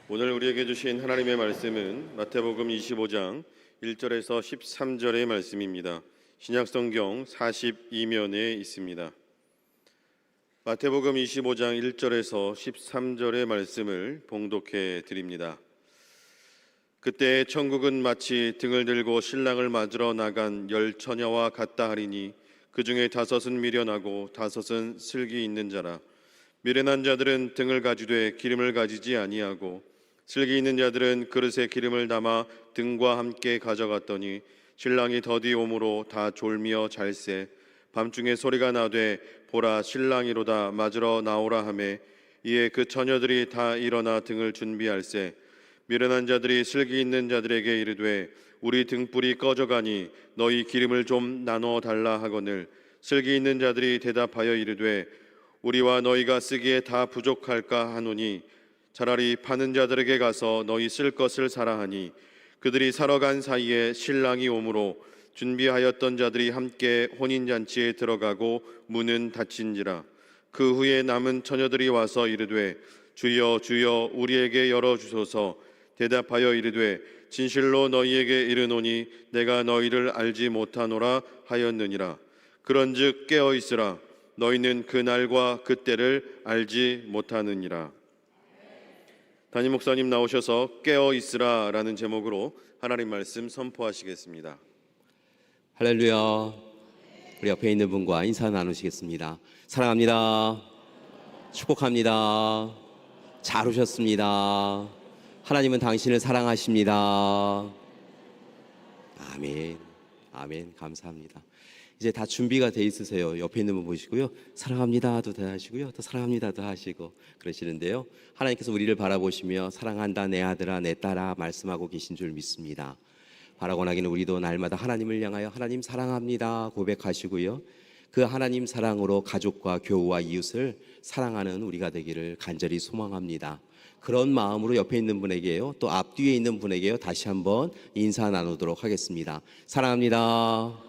오늘 우리에게 주신 하나님의 말씀은 마태복음 25장 1절에서 13절의 말씀입니다. 신약성경 42면에 있습니다. 마태복음 25장 1절에서 13절의 말씀을 봉독해 드립니다. 그때 천국은 마치 등을 들고 신랑을 맞으러 나간 10처녀와 같다 하리니 그 중에 5은 미련하고 5은 슬기 있는 자라. 미련한 자들은 등을 가지되 기름을 가지지 아니하고 슬기 있는 자들은 그릇에 기름을 담아 등과 함께 가져갔더니 신랑이 더디 오므로 다 졸미어 잘세. 밤중에 소리가 나되 보라 신랑이로다 맞으러 나오라 하매 이에 그 처녀들이 다 일어나 등을 준비할세. 미련한 자들이 슬기 있는 자들에게 이르되 우리 등불이 꺼져가니 너희 기름을 좀 나눠 달라 하거늘 슬기 있는 자들이 대답하여 이르되 우리와 너희가 쓰기에 다 부족할까 하노니 차라리 파는 자들에게 가서 너희 쓸 것을 사라 하니 그들이 사러 간 사이에 신랑이 오므로 준비하였던 자들이 함께 혼인잔치에 들어가고 문은 닫힌지라. 그 후에 남은 처녀들이 와서 이르되 주여 주여 우리에게 열어주소서. 대답하여 이르되 진실로 너희에게 이르노니 내가 너희를 알지 못하노라 하였느니라. 그런즉 깨어있으라. 너희는 그 날과 그 때를 알지 못하느니라. 담임 목사님 나오셔서 깨어있으라 라는 제목으로 하나님 말씀 선포하시겠습니다. 할렐루야. 우리 옆에 있는 분과 인사 나누시겠습니다. 사랑합니다. 축복합니다. 잘 오셨습니다. 하나님은 당신을 사랑하십니다. 아멘. 아멘. 감사합니다. 이제 다 준비가 돼 있으세요. 옆에 있는 분 보시고요. 사랑합니다도 하시고요. 또 사랑합니다도 하시고 그러시는데요. 하나님께서 우리를 바라보시며 사랑한다 내 아들아 내 딸아 말씀하고 계신 줄 믿습니다. 바라고 나기는 우리도 날마다 하나님을 향하여 하나님 사랑합니다 고백하시고요. 그 하나님 사랑으로 가족과 교우와 이웃을 사랑하는 우리가 되기를 간절히 소망합니다. 그런 마음으로 옆에 있는 분에게요, 또 앞뒤에 있는 분에게요, 다시 한번 인사 나누도록 하겠습니다. 사랑합니다.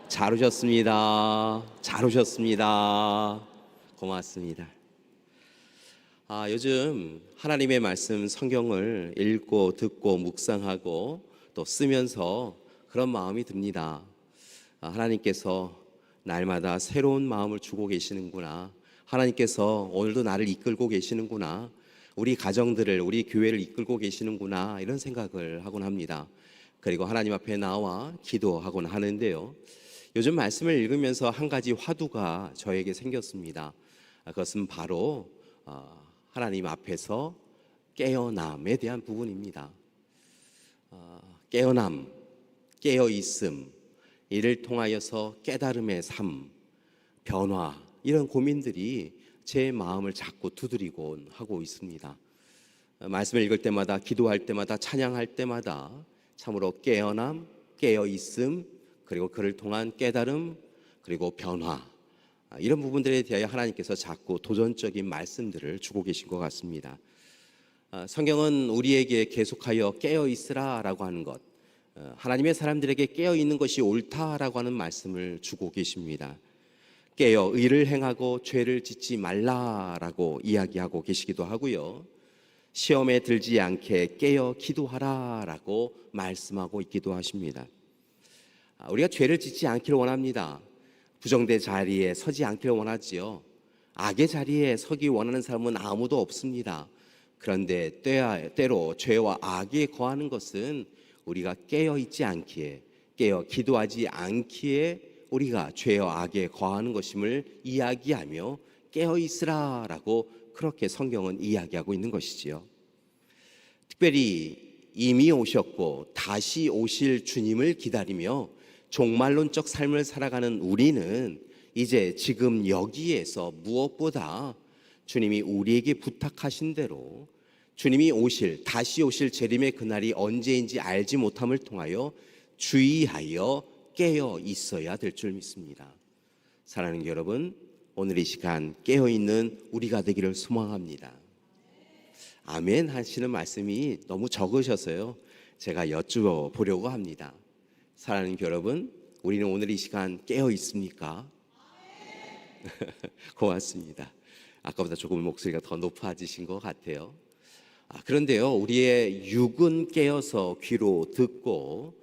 잘 오셨습니다. 잘 오셨습니다. 고맙습니다. 요즘 하나님의 말씀 성경을 읽고 듣고 묵상하고 또 쓰면서 그런 마음이 듭니다. 하나님께서 날마다 새로운 마음을 주고 계시는구나. 하나님께서 오늘도 나를 이끌고 계시는구나. 우리 가정들을, 우리 교회를 이끌고 계시는구나. 이런 생각을 하곤 합니다. 그리고 하나님 앞에 나와 기도하곤 하는데요. 요즘 말씀을 읽으면서 한 가지 화두가 저에게 생겼습니다. 그것은 바로 하나님 앞에서 깨어남에 대한 부분입니다. 깨어남, 깨어있음, 이를 통하여서 깨달음의 삶, 변화, 이런 고민들이 제 마음을 자꾸 두드리곤 하고 있습니다. 말씀을 읽을 때마다, 기도할 때마다, 찬양할 때마다 참으로 깨어남, 깨어있음, 그리고 그를 통한 깨달음, 그리고 변화, 이런 부분들에 대하여 하나님께서 자꾸 도전적인 말씀들을 주고 계신 것 같습니다. 성경은 우리에게 계속하여 깨어있으라 라고 하는 것, 하나님의 사람들에게 깨어있는 것이 옳다라고 하는 말씀을 주고 계십니다. 깨어 의를 행하고 죄를 짓지 말라라고 이야기하고 계시기도 하고요. 시험에 들지 않게 깨어 기도하라라고 말씀하고 있기도 하십니다. 우리가 죄를 짓지 않기를 원합니다. 부정된 자리에 서지 않기를 원하지요. 악의 자리에 서기 원하는 사람은 아무도 없습니다. 그런데 때로 죄와 악에 거하는 것은 우리가 깨어있지 않기에, 깨어 기도하지 않기에 우리가 죄와 악에 거하는 것임을 이야기하며 깨어있으라라고 그렇게 성경은 이야기하고 있는 것이지요. 특별히 이미 오셨고 다시 오실 주님을 기다리며 종말론적 삶을 살아가는 우리는 이제 지금 여기에서 무엇보다 주님이 우리에게 부탁하신 대로 주님이 다시 오실 재림의 그날이 언제인지 알지 못함을 통하여 주의하여 깨어 있어야 될 줄 믿습니다. 사랑하는 여러분, 오늘 이 시간 깨어 있는 우리가 되기를 소망합니다. 아멘 하시는 말씀이 너무 적으셔서요, 제가 여쭈어보려고 합니다. 사랑하는 여러분, 우리는 오늘 이 시간 깨어 있습니까? 고맙습니다. 아까보다 조금 목소리가 더 높아지신 것 같아요. 그런데요, 우리의 육은 깨어서 귀로 듣고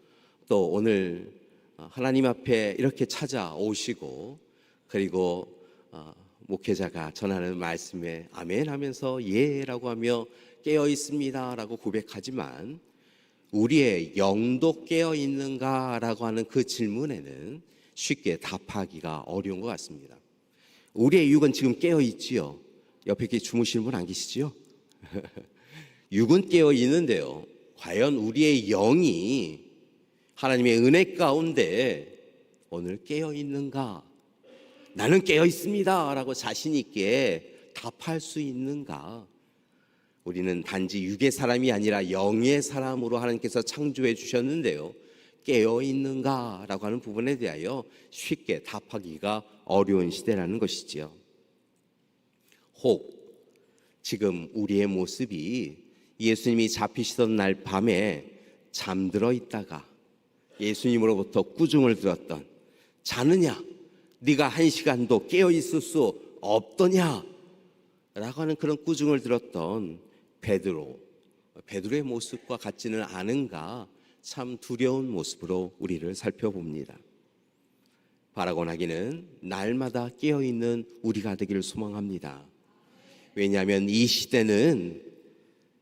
또 오늘 하나님 앞에 이렇게 찾아오시고 그리고 목회자가 전하는 말씀에 아멘 하면서 예라고 하며 깨어 있습니다라고 고백하지만 우리의 영도 깨어 있는가라고 하는 그 질문에는 쉽게 답하기가 어려운 것 같습니다. 우리의 육은 지금 깨어 있지요. 옆에 주무시는 분 안 계시지요? 육은 깨어 있는데요, 과연 우리의 영이 하나님의 은혜 가운데 오늘 깨어 있는가? 나는 깨어 있습니다 라고 자신 있게 답할 수 있는가? 우리는 단지 육의 사람이 아니라 영의 사람으로 하나님께서 창조해 주셨는데요, 깨어 있는가 라고 하는 부분에 대하여 쉽게 답하기가 어려운 시대라는 것이지요. 혹 지금 우리의 모습이 예수님이 잡히시던 날 밤에 잠들어 있다가 예수님으로부터 꾸중을 들었던, 자느냐? 네가 1시간도 깨어 있을 수 없더냐? 라고 하는 그런 꾸중을 들었던 베드로의 모습과 같지는 않은가, 참 두려운 모습으로 우리를 살펴봅니다. 바라곤 하기는 날마다 깨어있는 우리가 되기를 소망합니다. 왜냐하면 이 시대는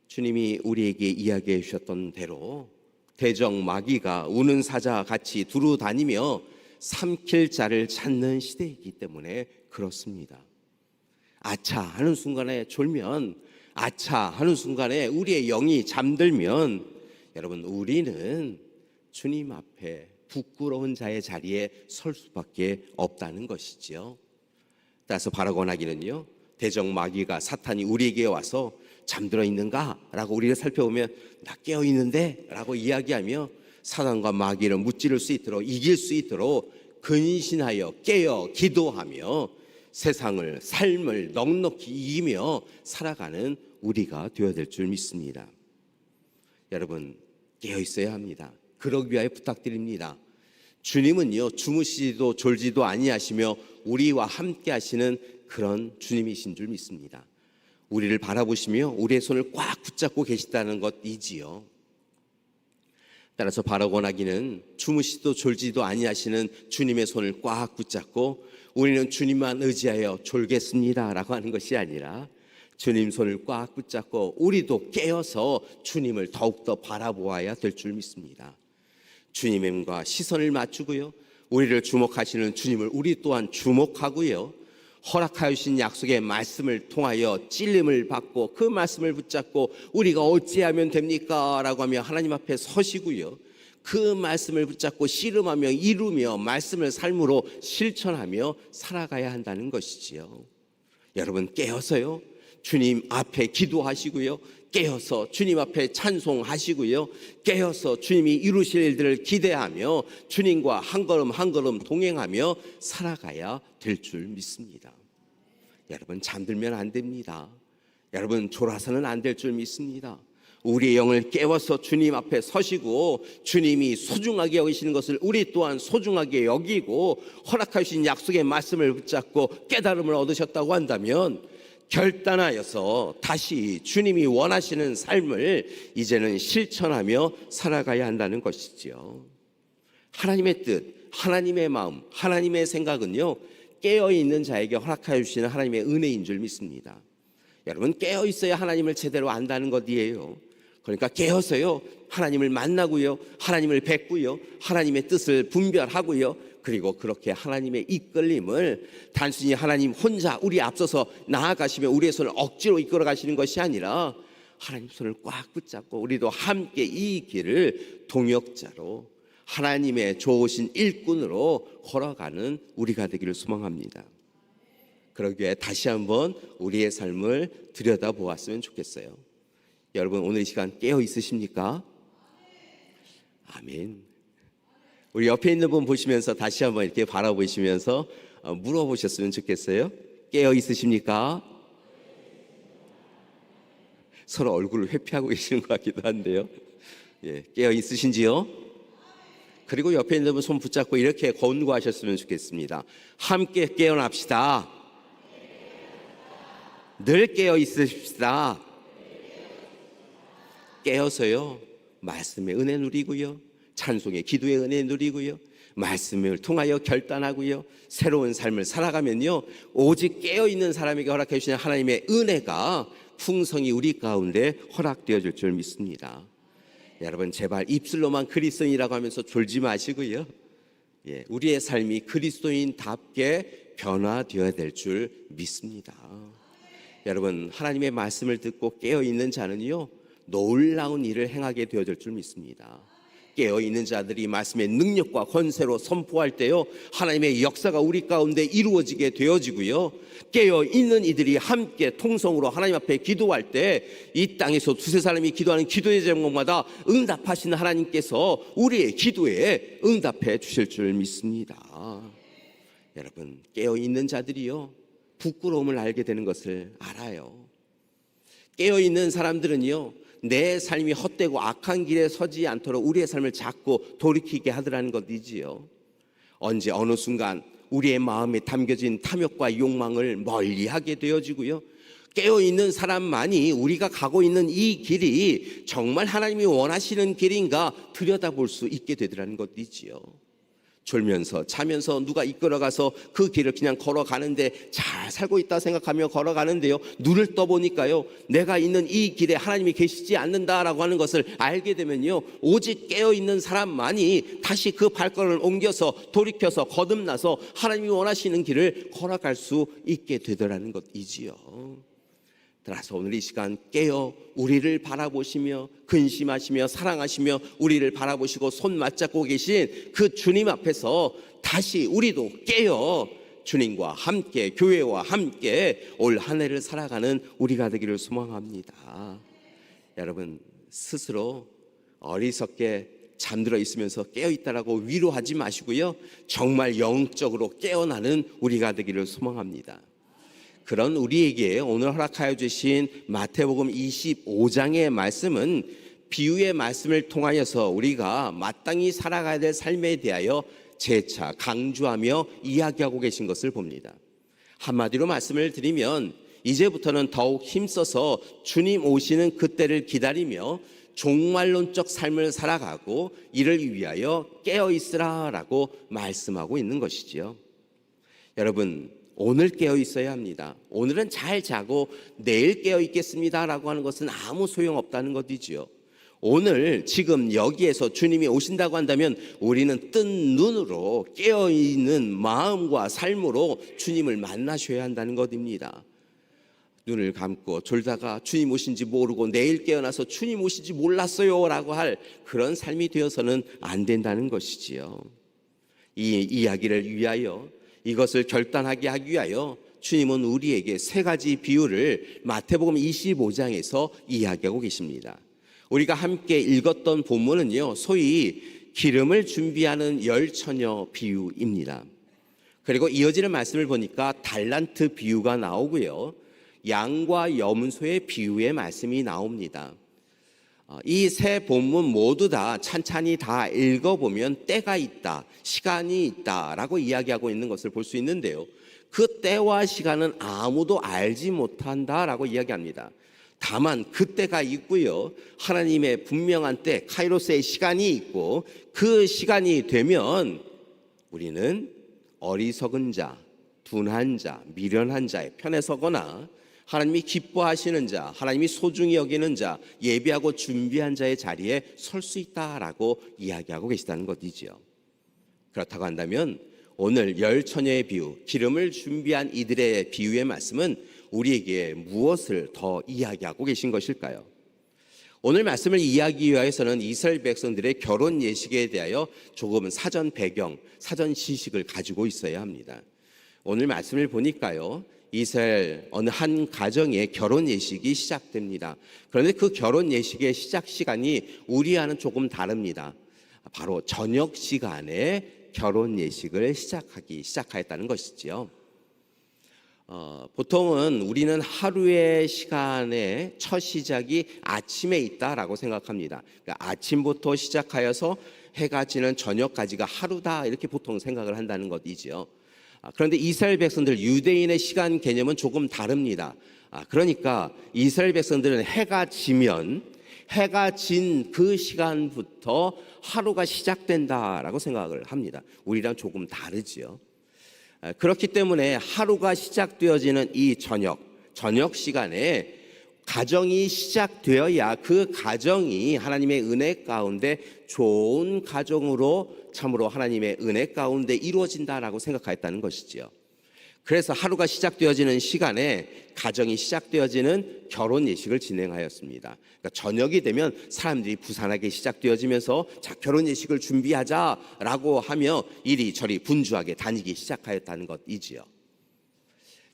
주님이 우리에게 이야기해 주셨던 대로 대적 마귀가 우는 사자 같이 두루 다니며 삼킬 자를 찾는 시대이기 때문에 그렇습니다. 아차 하는 순간에 졸면, 아차 하는 순간에 우리의 영이 잠들면 여러분, 우리는 주님 앞에 부끄러운 자의 자리에 설 수밖에 없다는 것이지요. 따라서 바라곤 하기는요, 대적 마귀가, 사탄이 우리에게 와서 잠들어 있는가? 라고 우리를 살펴보면 나 깨어 있는데? 라고 이야기하며 사단과 마귀를 무찌를 수 있도록, 이길 수 있도록 근신하여 깨어 기도하며 세상을, 삶을 넉넉히 이기며 살아가는 우리가 되어야 될 줄 믿습니다. 여러분, 깨어 있어야 합니다. 그러기 위하여 부탁드립니다. 주님은요, 주무시지도 졸지도 아니하시며 우리와 함께 하시는 그런 주님이신 줄 믿습니다. 우리를 바라보시며 우리의 손을 꽉 붙잡고 계시다는 것이지요. 따라서 바라곤 하기는 주무시지도 졸지도 아니하시는 주님의 손을 꽉 붙잡고 우리는 주님만 의지하여 졸겠습니다 라고 하는 것이 아니라 주님 손을 꽉 붙잡고 우리도 깨어서 주님을 더욱더 바라보아야 될 줄 믿습니다. 주님과 시선을 맞추고요, 우리를 주목하시는 주님을 우리 또한 주목하고요, 허락하여 주신 약속의 말씀을 통하여 찔림을 받고 그 말씀을 붙잡고 우리가 어찌하면 됩니까? 라고 하며 하나님 앞에 서시고요, 그 말씀을 붙잡고 씨름하며 이루며 말씀을 삶으로 실천하며 살아가야 한다는 것이지요. 여러분, 깨어서요, 주님 앞에 기도하시고요, 깨어서 주님 앞에 찬송하시고요, 깨어서 주님이 이루실 일들을 기대하며 주님과 한 걸음 한 걸음 동행하며 살아가야 될 줄 믿습니다. 여러분, 잠들면 안 됩니다. 여러분, 졸아서는 안 될 줄 믿습니다. 우리의 영을 깨워서 주님 앞에 서시고 주님이 소중하게 여기시는 것을 우리 또한 소중하게 여기고 허락하신 약속의 말씀을 붙잡고 깨달음을 얻으셨다고 한다면 결단하여서 다시 주님이 원하시는 삶을 이제는 실천하며 살아가야 한다는 것이지요. 하나님의 뜻, 하나님의 마음, 하나님의 생각은요, 깨어있는 자에게 허락하여 주시는 하나님의 은혜인 줄 믿습니다. 여러분, 깨어있어야 하나님을 제대로 안다는 것이에요. 그러니까 깨어서요, 하나님을 만나고요, 하나님을 뵙고요, 하나님의 뜻을 분별하고요, 그리고 그렇게 하나님의 이끌림을 단순히 하나님 혼자 우리 앞서서 나아가시며 우리의 손을 억지로 이끌어 가시는 것이 아니라 하나님 손을 꽉 붙잡고 우리도 함께 이 길을 동역자로 하나님의 좋으신 일꾼으로 걸어가는 우리가 되기를 소망합니다. 그러기에 다시 한번 우리의 삶을 들여다보았으면 좋겠어요. 여러분, 오늘 이 시간 깨어 있으십니까? 아멘. 우리 옆에 있는 분 보시면서 다시 한번 이렇게 바라보시면서 물어보셨으면 좋겠어요. 깨어 있으십니까? 서로 얼굴을 회피하고 계시는 것 같기도 한데요. 예, 깨어 있으신지요? 그리고 옆에 있는 분 손 붙잡고 이렇게 권고하셨으면 좋겠습니다. 함께 깨어납시다. 늘 깨어 있으십시다. 깨어서요 말씀의 은혜 누리고요, 찬송의 기도의 은혜 누리고요, 말씀을 통하여 결단하고요, 새로운 삶을 살아가면요, 오직 깨어있는 사람에게 허락해 주시는 하나님의 은혜가 풍성히 우리 가운데 허락되어질 줄 믿습니다. 여러분, 제발 입술로만 그리스도인이라고 하면서 졸지 마시고요, 우리의 삶이 그리스도인답게 변화되어야 될 줄 믿습니다. 여러분, 하나님의 말씀을 듣고 깨어있는 자는요 놀라운 일을 행하게 되어질 줄 믿습니다. 깨어있는 자들이 말씀의 능력과 권세로 선포할 때요, 하나님의 역사가 우리 가운데 이루어지게 되어지고요, 깨어있는 이들이 함께 통성으로 하나님 앞에 기도할 때 이 땅에서 두세 사람이 기도하는 기도의 제목마다 응답하시는 하나님께서 우리의 기도에 응답해 주실 줄 믿습니다. 여러분, 깨어있는 자들이요 부끄러움을 알게 되는 것을 알아요. 깨어있는 사람들은요 내 삶이 헛되고 악한 길에 서지 않도록 우리의 삶을 자꾸 돌이키게 하더라는 것이지요. 언제 어느 순간 우리의 마음에 담겨진 탐욕과 욕망을 멀리하게 되어지고요, 깨어있는 사람만이 우리가 가고 있는 이 길이 정말 하나님이 원하시는 길인가 들여다볼 수 있게 되더라는 것이지요. 졸면서 자면서 누가 이끌어가서 그 길을 그냥 걸어가는데 잘 살고 있다 생각하며 걸어가는데요, 눈을 떠보니까요 내가 있는 이 길에 하나님이 계시지 않는다라고 하는 것을 알게 되면요, 오직 깨어있는 사람만이 다시 그 발걸음을 옮겨서 돌이켜서 거듭나서 하나님이 원하시는 길을 걸어갈 수 있게 되더라는 것이지요. 따라서 오늘 이 시간 깨어 우리를 바라보시며 근심하시며 사랑하시며 우리를 바라보시고 손 맞잡고 계신 그 주님 앞에서 다시 우리도 깨어 주님과 함께, 교회와 함께 올 한 해를 살아가는 우리가 되기를 소망합니다. 여러분, 스스로 어리석게 잠들어 있으면서 깨어있다라고 위로하지 마시고요, 정말 영적으로 깨어나는 우리가 되기를 소망합니다. 그런 우리에게 오늘 허락하여 주신 마태복음 25장의 말씀은 비유의 말씀을 통하여서 우리가 마땅히 살아가야 될 삶에 대하여 재차 강조하며 이야기하고 계신 것을 봅니다. 한마디로 말씀을 드리면 이제부터는 더욱 힘써서 주님 오시는 그때를 기다리며 종말론적 삶을 살아가고 이를 위하여 깨어있으라라고 말씀하고 있는 것이지요. 여러분, 오늘 깨어 있어야 합니다. 오늘은 잘 자고 내일 깨어 있겠습니다라고 하는 것은 아무 소용없다는 것이지요. 오늘 지금 여기에서 주님이 오신다고 한다면 우리는 뜬 눈으로 깨어 있는 마음과 삶으로 주님을 만나셔야 한다는 것입니다. 눈을 감고 졸다가 주님 오신지 모르고 내일 깨어나서 주님 오신지 몰랐어요 라고 할 그런 삶이 되어서는 안 된다는 것이지요. 이 이야기를 위하여, 이것을 결단하게 하기 위하여 주님은 우리에게 세 가지 비유를 마태복음 25장에서 이야기하고 계십니다. 우리가 함께 읽었던 본문은요, 소위 기름을 준비하는 열처녀 비유입니다. 그리고 이어지는 말씀을 보니까 달란트 비유가 나오고요, 양과 염소의 비유의 말씀이 나옵니다. 이 세 본문 모두 다 찬찬히 다 읽어보면 때가 있다, 시간이 있다라고 이야기하고 있는 것을 볼 수 있는데요, 그 때와 시간은 아무도 알지 못한다라고 이야기합니다. 다만 그 때가 있고요, 하나님의 분명한 때, 카이로스의 시간이 있고 그 시간이 되면 우리는 어리석은 자, 둔한 자, 미련한 자의 편에 서거나 하나님이 기뻐하시는 자, 하나님이 소중히 여기는 자, 예비하고 준비한 자의 자리에 설 수 있다라고 이야기하고 계시다는 것이지요. 그렇다고 한다면 오늘 열처녀의 비유, 기름을 준비한 이들의 비유의 말씀은 우리에게 무엇을 더 이야기하고 계신 것일까요? 오늘 말씀을 이야기하기 위해서는 이스라엘 백성들의 결혼 예식에 대하여 조금은 사전 배경, 사전 지식을 가지고 있어야 합니다. 오늘 말씀을 보니까요, 이스라엘 어느 한 가정의 결혼 예식이 시작됩니다. 그런데 그 결혼 예식의 시작 시간이 우리와는 조금 다릅니다. 바로 저녁 시간에 결혼 예식을 시작하였다는 것이지요. 보통은 우리는 하루의 시간의 첫 시작이 아침에 있다라고 생각합니다. 그러니까 아침부터 시작하여서 해가 지는 저녁까지가 하루다, 이렇게 보통 생각을 한다는 것이지요. 그런데 이스라엘 백성들, 유대인의 시간 개념은 조금 다릅니다. 그러니까 이스라엘 백성들은 해가 지면 해가 진 그 시간부터 하루가 시작된다라고 생각을 합니다. 우리랑 조금 다르지요. 그렇기 때문에 하루가 시작되어지는 이 저녁 시간에 가정이 시작되어야 그 가정이 하나님의 은혜 가운데 좋은 가정으로 참으로 하나님의 은혜 가운데 이루어진다라고 생각하였다는 것이지요. 그래서 하루가 시작되어지는 시간에 가정이 시작되어지는 결혼 예식을 진행하였습니다. 그러니까 저녁이 되면 사람들이 부산하게 시작되어지면서 자, 결혼 예식을 준비하자라고 하며 이리저리 분주하게 다니기 시작하였다는 것이지요.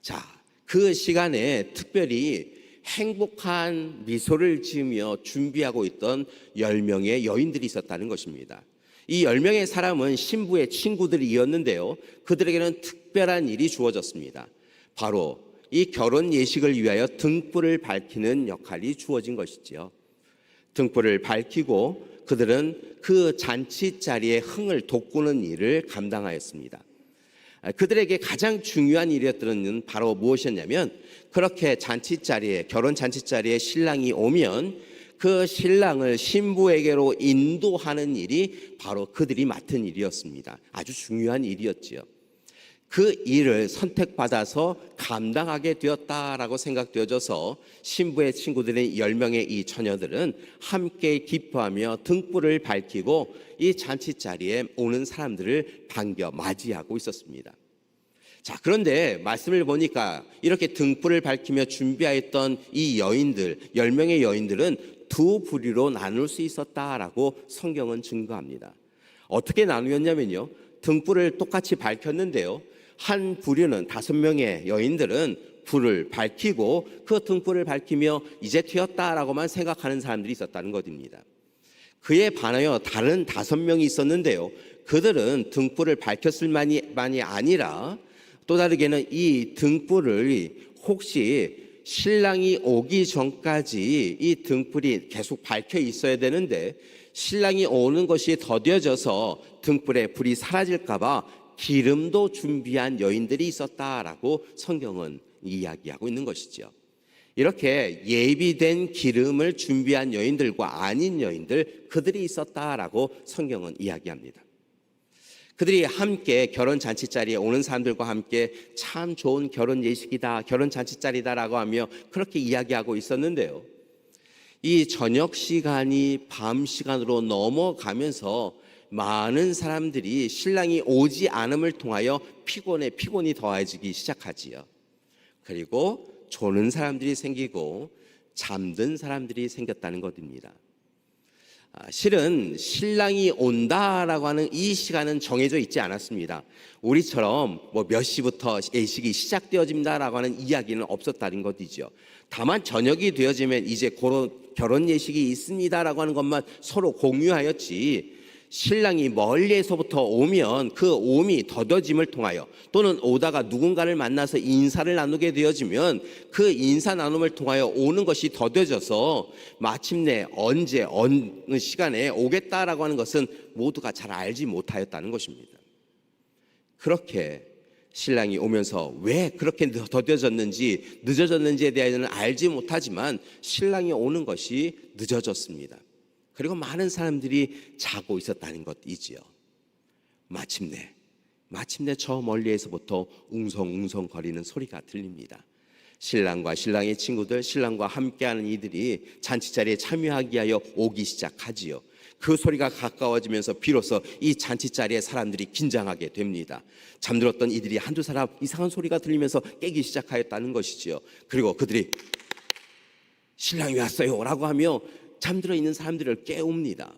자, 그 시간에 특별히 행복한 미소를 지으며 준비하고 있던 10명의 여인들이 있었다는 것입니다. 이 10명의 사람은 신부의 친구들이었는데요, 그들에게는 특별한 일이 주어졌습니다. 바로 이 결혼 예식을 위하여 등불을 밝히는 역할이 주어진 것이지요. 등불을 밝히고 그들은 그 잔치 자리에 흥을 돋구는 일을 감당하였습니다. 그들에게 가장 중요한 일이었던 일은 바로 무엇이었냐면, 그렇게 결혼 잔치 자리에 신랑이 오면 그 신랑을 신부에게로 인도하는 일이 바로 그들이 맡은 일이었습니다. 아주 중요한 일이었지요. 그 일을 선택받아서 감당하게 되었다라고 생각되어져서 신부의 친구들인 10명의 이 처녀들은 함께 기뻐하며 등불을 밝히고 이 잔치 자리에 오는 사람들을 반겨 맞이하고 있었습니다. 자, 그런데 말씀을 보니까 이렇게 등불을 밝히며 준비하였던 이 여인들, 10명의 여인들은 두 부류로 나눌 수 있었다라고 성경은 증거합니다. 어떻게 나누었냐면요, 등불을 똑같이 밝혔는데요, 한 부류는 5명의 여인들은 불을 밝히고 그 등불을 밝히며 이제 튀었다라고만 생각하는 사람들이 있었다는 것입니다. 그에 반하여 다른 5명이 있었는데요, 그들은 등불을 밝혔을 만이 아니라 또 다르게는 이 등불을 혹시 신랑이 오기 전까지 이 등불이 계속 밝혀 있어야 되는데 신랑이 오는 것이 더뎌져서 등불에 불이 사라질까 봐 기름도 준비한 여인들이 있었다라고 성경은 이야기하고 있는 것이죠. 이렇게 예비된 기름을 준비한 여인들과 아닌 여인들, 그들이 있었다라고 성경은 이야기합니다. 그들이 함께 결혼 잔치 자리에 오는 사람들과 함께 참 좋은 결혼 예식이다, 결혼 잔치 자리다라고 하며 그렇게 이야기하고 있었는데요, 이 저녁 시간이 밤 시간으로 넘어가면서 많은 사람들이 신랑이 오지 않음을 통하여 피곤이 더해지기 시작하지요. 그리고 조는 사람들이 생기고 잠든 사람들이 생겼다는 것입니다. 실은 신랑이 온다라고 하는 이 시간은 정해져 있지 않았습니다. 우리처럼 몇 시부터 예식이 시작되어집니다라고 하는 이야기는 없었다는 것이죠. 다만 저녁이 되어지면 이제 결혼 예식이 있습니다라고 하는 것만 서로 공유하였지, 신랑이 멀리에서부터 오면 그 오미 더뎌짐을 통하여 또는 오다가 누군가를 만나서 인사를 나누게 되어지면 그 인사 나눔을 통하여 오는 것이 더뎌져서 마침내 언제 어느 시간에 오겠다라고 하는 것은 모두가 잘 알지 못하였다는 것입니다. 그렇게 신랑이 오면서 왜 그렇게 더뎌졌는지 늦어졌는지에 대해서는 알지 못하지만 신랑이 오는 것이 늦어졌습니다. 그리고 많은 사람들이 자고 있었다는 것이지요. 마침내 저 멀리에서부터 웅성웅성 거리는 소리가 들립니다. 신랑과 신랑의 친구들, 신랑과 함께하는 이들이 잔치자리에 참여하기 위하여 오기 시작하지요. 그 소리가 가까워지면서 비로소 이 잔치자리에 사람들이 긴장하게 됩니다. 잠들었던 이들이 한두 사람 이상한 소리가 들리면서 깨기 시작하였다는 것이지요. 그리고 그들이 신랑이 왔어요 라고 하며 잠들어 있는 사람들을 깨웁니다.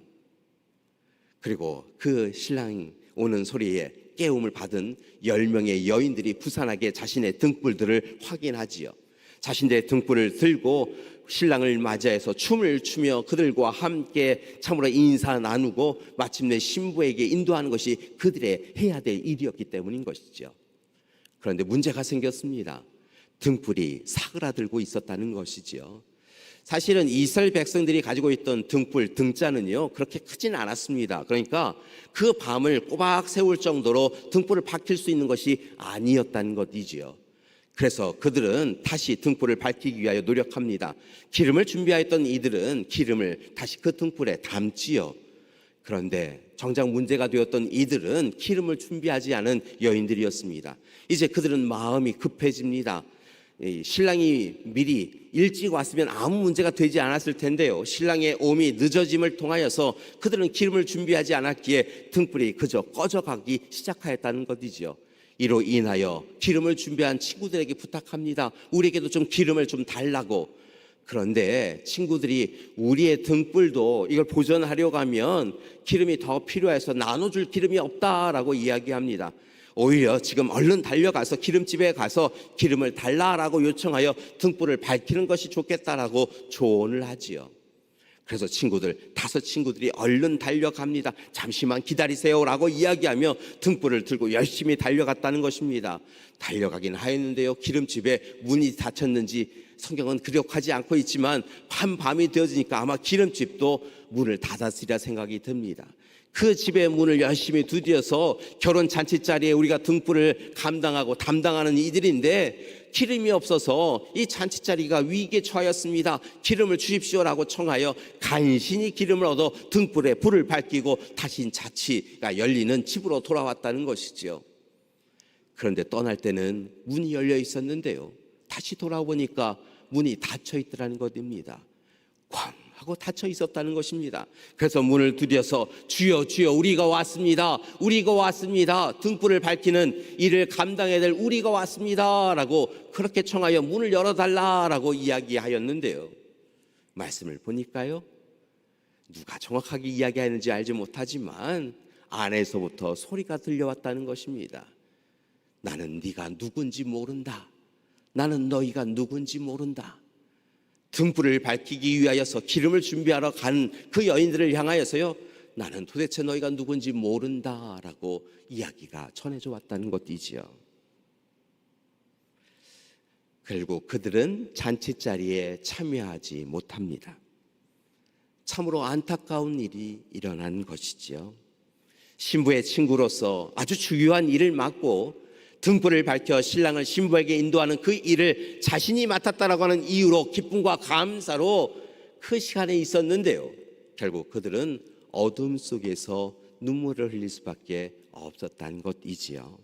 그리고 그 신랑이 오는 소리에 깨움을 받은 10명의 여인들이 부산하게 자신의 등불들을 확인하지요. 자신의 등불을 들고 신랑을 맞이해서 춤을 추며 그들과 함께 참으로 인사 나누고 마침내 신부에게 인도하는 것이 그들의 해야 될 일이었기 때문인 것이죠. 그런데 문제가 생겼습니다. 등불이 사그라들고 있었다는 것이지요. 사실은 이스라엘 백성들이 가지고 있던 등불, 등자는요 그렇게 크지는 않았습니다. 그러니까 그 밤을 꼬박 세울 정도로 등불을 밝힐 수 있는 것이 아니었다는 것이지요. 그래서 그들은 다시 등불을 밝히기 위하여 노력합니다. 기름을 준비하였던 이들은 기름을 다시 그 등불에 담지요. 그런데 정작 문제가 되었던 이들은 기름을 준비하지 않은 여인들이었습니다. 이제 그들은 마음이 급해집니다. 신랑이 미리 일찍 왔으면 아무 문제가 되지 않았을 텐데요. 신랑의 오미 늦어짐을 통하여서 그들은 기름을 준비하지 않았기에 등불이 그저 꺼져가기 시작하였다는 것이지요. 이로 인하여 기름을 준비한 친구들에게 부탁합니다. 우리에게도 좀 기름을 좀 달라고. 그런데 친구들이 우리의 등불도 이걸 보존하려고 하면 기름이 더 필요해서 나눠줄 기름이 없다라고 이야기합니다. 오히려 지금 얼른 달려가서 기름집에 가서 기름을 달라라고 요청하여 등불을 밝히는 것이 좋겠다라고 조언을 하지요. 그래서 다섯 친구들이 얼른 달려갑니다. 잠시만 기다리세요라고 이야기하며 등불을 들고 열심히 달려갔다는 것입니다. 달려가긴 하였는데요, 기름집에 문이 닫혔는지 성경은 기록하지 않고 있지만 한밤이 되어지니까 아마 기름집도 문을 닫았으리라 생각이 듭니다. 그 집의 문을 열심히 두드려서 결혼 잔치 자리에 우리가 등불을 담당하는 이들인데 기름이 없어서 이 잔치 자리가 위기에 처하였습니다. 기름을 주십시오라고 청하여 간신히 기름을 얻어 등불에 불을 밝히고 다시 잔치가 열리는 집으로 돌아왔다는 것이죠. 그런데 떠날 때는 문이 열려 있었는데요, 다시 돌아보니까 문이 닫혀 있더라는 것입니다. 쾅 하고 닫혀 있었다는 것입니다. 그래서 문을 두드려서 주여 주여 우리가 왔습니다. 우리가 왔습니다. 등불을 밝히는 일을 감당해야 될 우리가 왔습니다 라고 그렇게 청하여 문을 열어달라라고 이야기하였는데요, 말씀을 보니까요, 누가 정확하게 이야기하는지 알지 못하지만 안에서부터 소리가 들려왔다는 것입니다. 나는 네가 누군지 모른다. 나는 너희가 누군지 모른다. 등불을 밝히기 위하여서 기름을 준비하러 간 그 여인들을 향하여서요, 나는 도대체 너희가 누군지 모른다라고 이야기가 전해져 왔다는 것이지요. 결국 그들은 잔치자리에 참여하지 못합니다. 참으로 안타까운 일이 일어난 것이지요. 신부의 친구로서 아주 중요한 일을 맡고 등불을 밝혀 신랑을 신부에게 인도하는 그 일을 자신이 맡았다라고 하는 이유로 기쁨과 감사로 그 시간에 있었는데요, 결국 그들은 어둠 속에서 눈물을 흘릴 수밖에 없었다는 것이지요.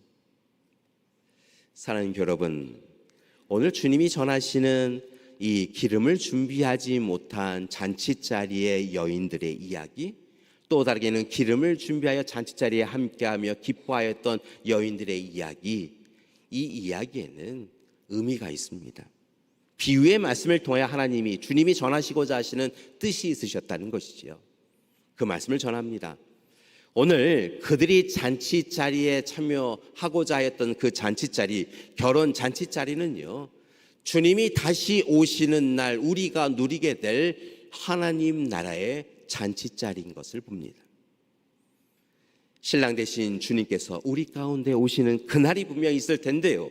사랑하는 여러분, 오늘 주님이 전하시는 이 기름을 준비하지 못한 잔치자리의 여인들의 이야기, 또 다르게는 기름을 준비하여 잔치자리에 함께하며 기뻐하였던 여인들의 이야기, 이 이야기에는 의미가 있습니다. 비유의 말씀을 통하여 하나님이 주님이 전하시고자 하시는 뜻이 있으셨다는 것이지요. 그 말씀을 전합니다. 오늘 그들이 잔치자리에 참여하고자 했던 그 잔치자리, 결혼 잔치자리는요, 주님이 다시 오시는 날 우리가 누리게 될 하나님 나라의 잔치자리인 것을 봅니다. 신랑 되신 주님께서 우리 가운데 오시는 그날이 분명히 있을 텐데요,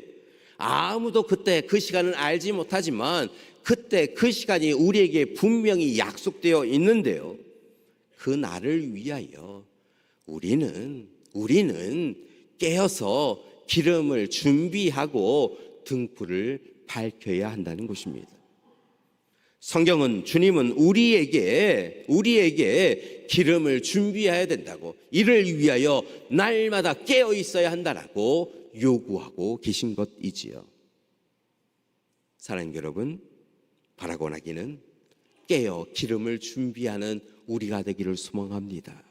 아무도 그때 그 시간을 알지 못하지만 그때 그 시간이 우리에게 분명히 약속되어 있는데요, 그 날을 위하여 우리는 깨어서 기름을 준비하고 등불을 밝혀야 한다는 것입니다. 성경은 주님은 우리에게 기름을 준비해야 된다고, 이를 위하여 날마다 깨어 있어야 한다라고 요구하고 계신 것이지요. 사랑하는 여러분, 바라고 나기는 깨어 기름을 준비하는 우리가 되기를 소망합니다.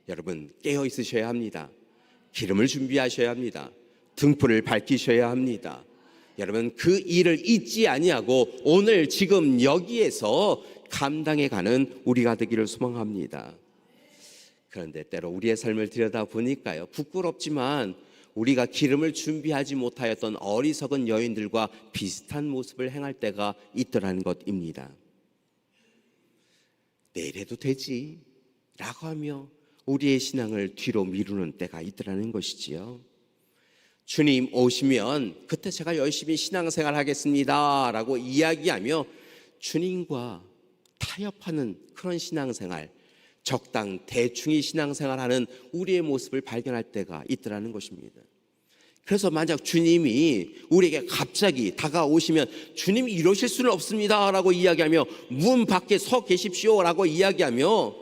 여러분, 깨어 있으셔야 합니다. 기름을 준비하셔야 합니다. 등불을 밝히셔야 합니다. 여러분, 그 일을 잊지 아니하고 오늘 지금 여기에서 감당해 가는 우리가 되기를 소망합니다. 그런데 때로 우리의 삶을 들여다보니까요, 부끄럽지만 우리가 기름을 준비하지 못하였던 어리석은 여인들과 비슷한 모습을 행할 때가 있더라는 것입니다. 내일 해도 되지 라고 하며 우리의 신앙을 뒤로 미루는 때가 있더라는 것이지요. 주님 오시면 그때 제가 열심히 신앙생활 하겠습니다 라고 이야기하며 주님과 타협하는 그런 신앙생활, 적당 대충이 신앙생활하는 우리의 모습을 발견할 때가 있더라는 것입니다. 그래서 만약 주님이 우리에게 갑자기 다가오시면 주님이 이러실 수는 없습니다 라고 이야기하며 문 밖에 서 계십시오 라고 이야기하며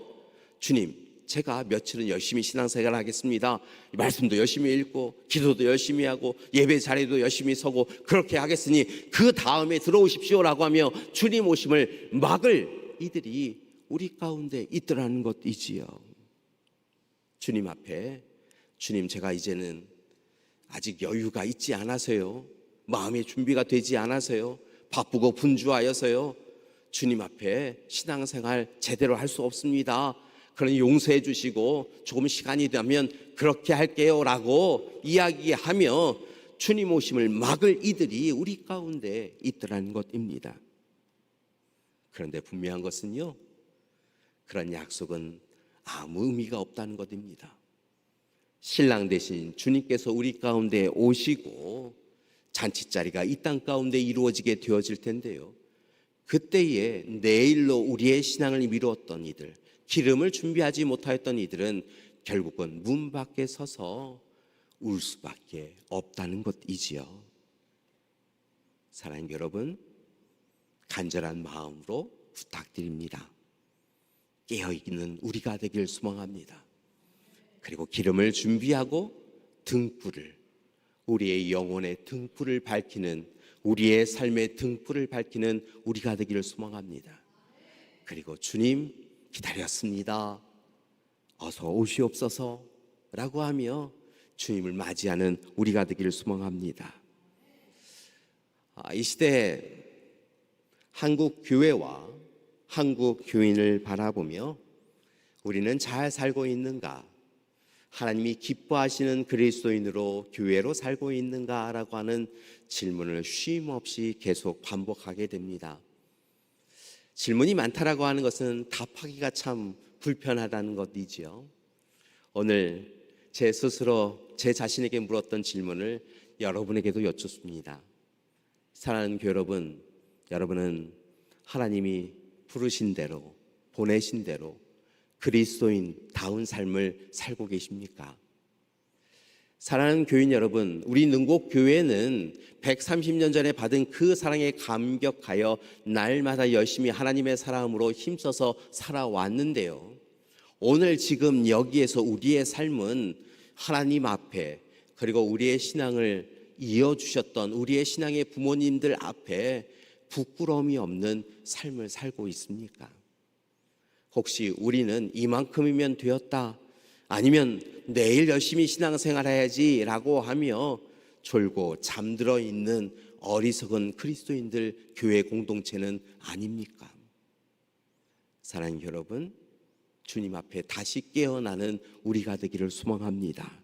주님, 제가 며칠은 열심히 신앙생활 하겠습니다. 말씀도 열심히 읽고 기도도 열심히 하고 예배 자리도 열심히 서고 그렇게 하겠으니 그 다음에 들어오십시오라고 하며 주님 오심을 막을 이들이 우리 가운데 있더라는 것이지요. 주님 앞에 주님, 제가 이제는 아직 여유가 있지 않아서요, 마음의 준비가 되지 않아서요, 바쁘고 분주하여서요, 주님 앞에 신앙생활 제대로 할 수 없습니다. 그러니 용서해 주시고 조금 시간이 되면 그렇게 할게요 라고 이야기하며 주님 오심을 막을 이들이 우리 가운데 있더라는 것입니다. 그런데 분명한 것은요, 그런 약속은 아무 의미가 없다는 것입니다. 신랑 대신 주님께서 우리 가운데 오시고 잔치자리가 이 땅 가운데 이루어지게 되어질 텐데요, 그때에 내일로 우리의 신앙을 미루었던 이들, 기름을 준비하지 못하였던 이들은 결국은 문 밖에 서서 울 수밖에 없다는 것이지요. 사랑하는 여러분, 간절한 마음으로 부탁드립니다. 깨어있는 우리가 되길 소망합니다. 그리고 기름을 준비하고 등불을, 우리의 영혼의 등불을 밝히는, 우리의 삶의 등불을 밝히는 우리가 되기를 소망합니다. 그리고 주님 기다렸습니다, 어서 오시옵소서 라고 하며 주님을 맞이하는 우리가 되기를 소망합니다. 이 시대 한국 교회와 한국 교인을 바라보며 우리는 잘 살고 있는가, 하나님이 기뻐하시는 그리스도인으로 교회로 살고 있는가라고 하는 질문을 쉼 없이 계속 반복하게 됩니다. 질문이 많다라고 하는 것은 답하기가 참 불편하다는 것이지요. 오늘 제 스스로 제 자신에게 물었던 질문을 여러분에게도 여쭙습니다. 사랑하는 교회 여러분, 여러분은 하나님이 부르신 대로, 보내신 대로 그리스도인다운 삶을 살고 계십니까? 사랑하는 교인 여러분, 우리 능곡교회는 130년 전에 받은 그 사랑에 감격하여 날마다 열심히 하나님의 사랑으로 힘써서 살아왔는데요, 오늘 지금 여기에서 우리의 삶은 하나님 앞에, 그리고 우리의 신앙을 이어주셨던 우리의 신앙의 부모님들 앞에 부끄러움이 없는 삶을 살고 있습니까? 혹시 우리는 이만큼이면 되었다, 아니면 내일 열심히 신앙생활 해야지 라고 하며 졸고 잠들어 있는 어리석은 그리스도인들 교회 공동체는 아닙니까? 사랑하는 여러분, 주님 앞에 다시 깨어나는 우리가 되기를 소망합니다.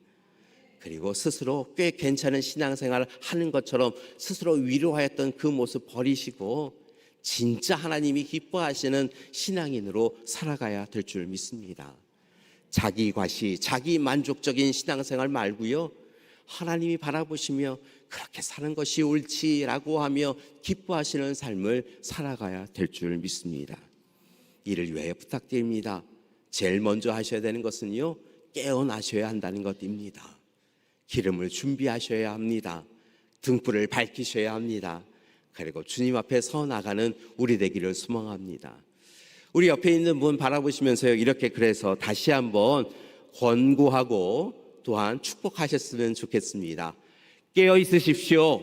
그리고 스스로 꽤 괜찮은 신앙생활을 하는 것처럼 스스로 위로하였던 그 모습 버리시고 진짜 하나님이 기뻐하시는 신앙인으로 살아가야 될 줄 믿습니다. 자기 과시, 자기 만족적인 신앙생활 말고요, 하나님이 바라보시며 그렇게 사는 것이 옳지라고 하며 기뻐하시는 삶을 살아가야 될 줄 믿습니다. 이를 위하여 부탁드립니다. 제일 먼저 하셔야 되는 것은요, 깨어나셔야 한다는 것입니다. 기름을 준비하셔야 합니다. 등불을 밝히셔야 합니다. 그리고 주님 앞에 서 나가는 우리 되기를 소망합니다. 우리 옆에 있는 분 바라보시면서요, 이렇게 그래서 다시 한번 권고하고 또한 축복하셨으면 좋겠습니다. 깨어 있으십시오.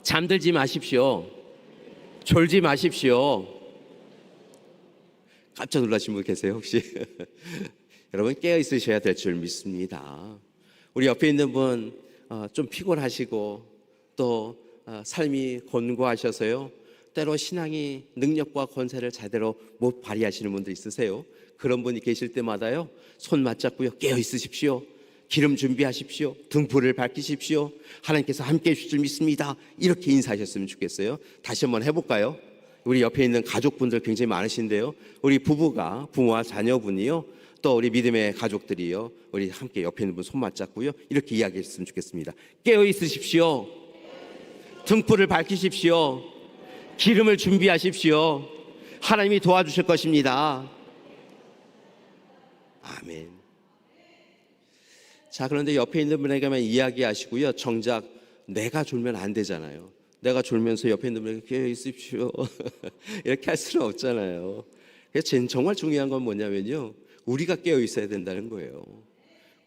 잠들지 마십시오. 졸지 마십시오. 깜짝 놀라신 분 계세요 혹시? 여러분, 깨어 있으셔야 될 줄 믿습니다. 우리 옆에 있는 분 좀 피곤하시고 또 삶이 곤고하셔서요, 때로 신앙이 능력과 권세를 제대로 못 발휘하시는 분도 있으세요. 그런 분이 계실 때마다요, 손 맞잡고요, 깨어 있으십시오. 기름 준비하십시오. 등불을 밝히십시오. 하나님께서 함께 해주실 줄 믿습니다. 이렇게 인사하셨으면 좋겠어요. 다시 한번 해볼까요? 우리 옆에 있는 가족분들 굉장히 많으신데요, 우리 부부가, 부모와 자녀분이요, 또 우리 믿음의 가족들이요, 우리 함께 옆에 있는 분 손 맞잡고요, 이렇게 이야기했으면 좋겠습니다. 깨어 있으십시오. 등불을 밝히십시오. 기름을 준비하십시오. 하나님이 도와주실 것입니다. 아멘. 자, 그런데 옆에 있는 분에게만 이야기하시고요. 정작 내가 졸면 안 되잖아요. 내가 졸면서 옆에 있는 분에게 깨어 있으십시오. 이렇게 할 수는 없잖아요. 그래서 정말 중요한 건 뭐냐면요. 우리가 깨어 있어야 된다는 거예요.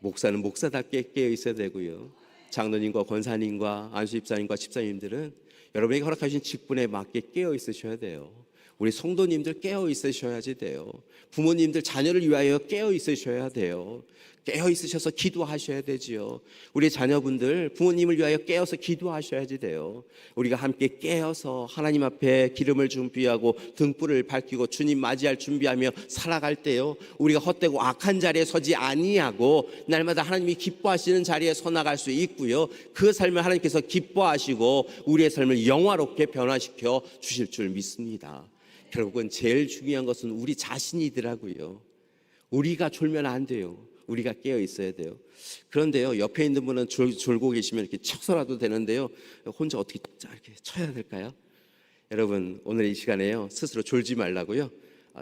목사는 목사답게 깨어 있어야 되고요. 장로님과 권사님과 안수집사님과 집사님들은 여러분에게 허락하신 직분에 맞게 깨어 있으셔야 돼요. 우리 성도님들 깨어 있으셔야지 돼요. 부모님들 자녀를 위하여 깨어 있으셔야 돼요. 깨어 있으셔서 기도하셔야 되지요. 우리 자녀분들 부모님을 위하여 깨어서 기도하셔야지 돼요. 우리가 함께 깨어서 하나님 앞에 기름을 준비하고 등불을 밝히고 주님 맞이할 준비하며 살아갈 때요, 우리가 헛되고 악한 자리에 서지 아니하고 날마다 하나님이 기뻐하시는 자리에 서 나갈 수 있고요, 그 삶을 하나님께서 기뻐하시고 우리의 삶을 영화롭게 변화시켜 주실 줄 믿습니다. 결국은 제일 중요한 것은 우리 자신이더라고요. 우리가 졸면 안 돼요. 우리가 깨어 있어야 돼요. 그런데요, 옆에 있는 분은 졸고 계시면 이렇게 쳐서라도 되는데요, 혼자 어떻게 이렇게 쳐야 될까요? 여러분, 오늘 이 시간에요, 스스로 졸지 말라고요.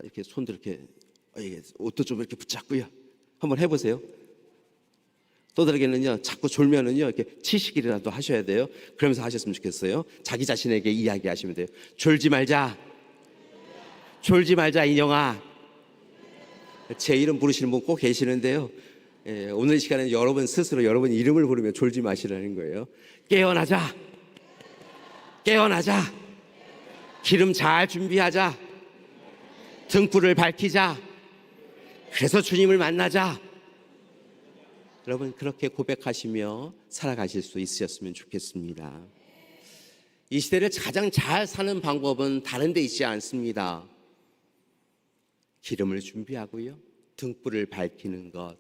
이렇게 손들 이렇게 옷도 좀 이렇게 붙잡고요. 한번 해보세요. 또 다르게는요, 자꾸 졸면은요, 이렇게 치시기라도 하셔야 돼요. 그러면서 하셨으면 좋겠어요. 자기 자신에게 이야기하시면 돼요. 졸지 말자. 졸지 말자, 인형아. 제 이름 부르시는 분 꼭 계시는데요. 오늘 이 시간에는 여러분 스스로 여러분 이름을 부르며 졸지 마시라는 거예요. 깨어나자. 깨어나자. 기름 잘 준비하자. 등불을 밝히자. 그래서 주님을 만나자. 여러분, 그렇게 고백하시며 살아가실 수 있으셨으면 좋겠습니다. 이 시대를 가장 잘 사는 방법은 다른 데 있지 않습니다. 기름을 준비하고요, 등불을 밝히는 것,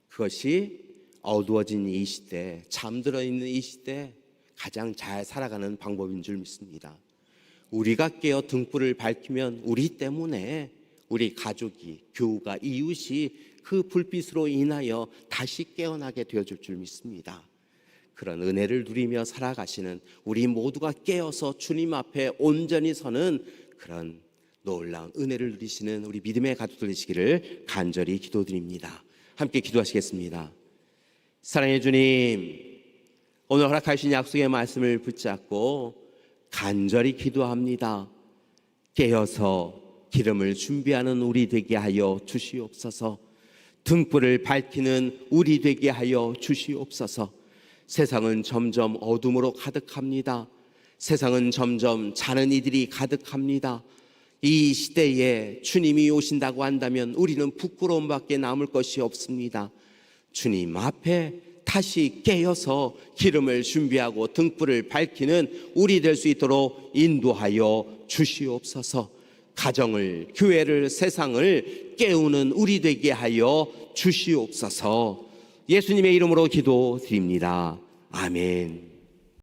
그것이 어두워진 이 시대, 잠들어 있는 이 시대 가장 잘 살아가는 방법인 줄 믿습니다. 우리가 깨어 등불을 밝히면 우리 때문에 우리 가족이, 교우가, 이웃이 그 불빛으로 인하여 다시 깨어나게 되어줄 줄 믿습니다. 그런 은혜를 누리며 살아가시는 우리 모두가 깨어서 주님 앞에 온전히 서는 그런 놀라운 은혜를 누리시는 우리 믿음의 가족들 되시기를 간절히 기도드립니다. 함께 기도하시겠습니다. 사랑해 주님, 오늘 허락하신 약속의 말씀을 붙잡고 간절히 기도합니다. 깨어서 기름을 준비하는 우리 되게 하여 주시옵소서. 등불을 밝히는 우리 되게 하여 주시옵소서. 세상은 점점 어둠으로 가득합니다. 세상은 점점 자는 이들이 가득합니다. 이 시대에 주님이 오신다고 한다면 우리는 부끄러움밖에 남을 것이 없습니다. 주님 앞에 다시 깨어서 기름을 준비하고 등불을 밝히는 우리 될 수 있도록 인도하여 주시옵소서. 가정을, 교회를, 세상을 깨우는 우리 되게 하여 주시옵소서. 예수님의 이름으로 기도드립니다. 아멘.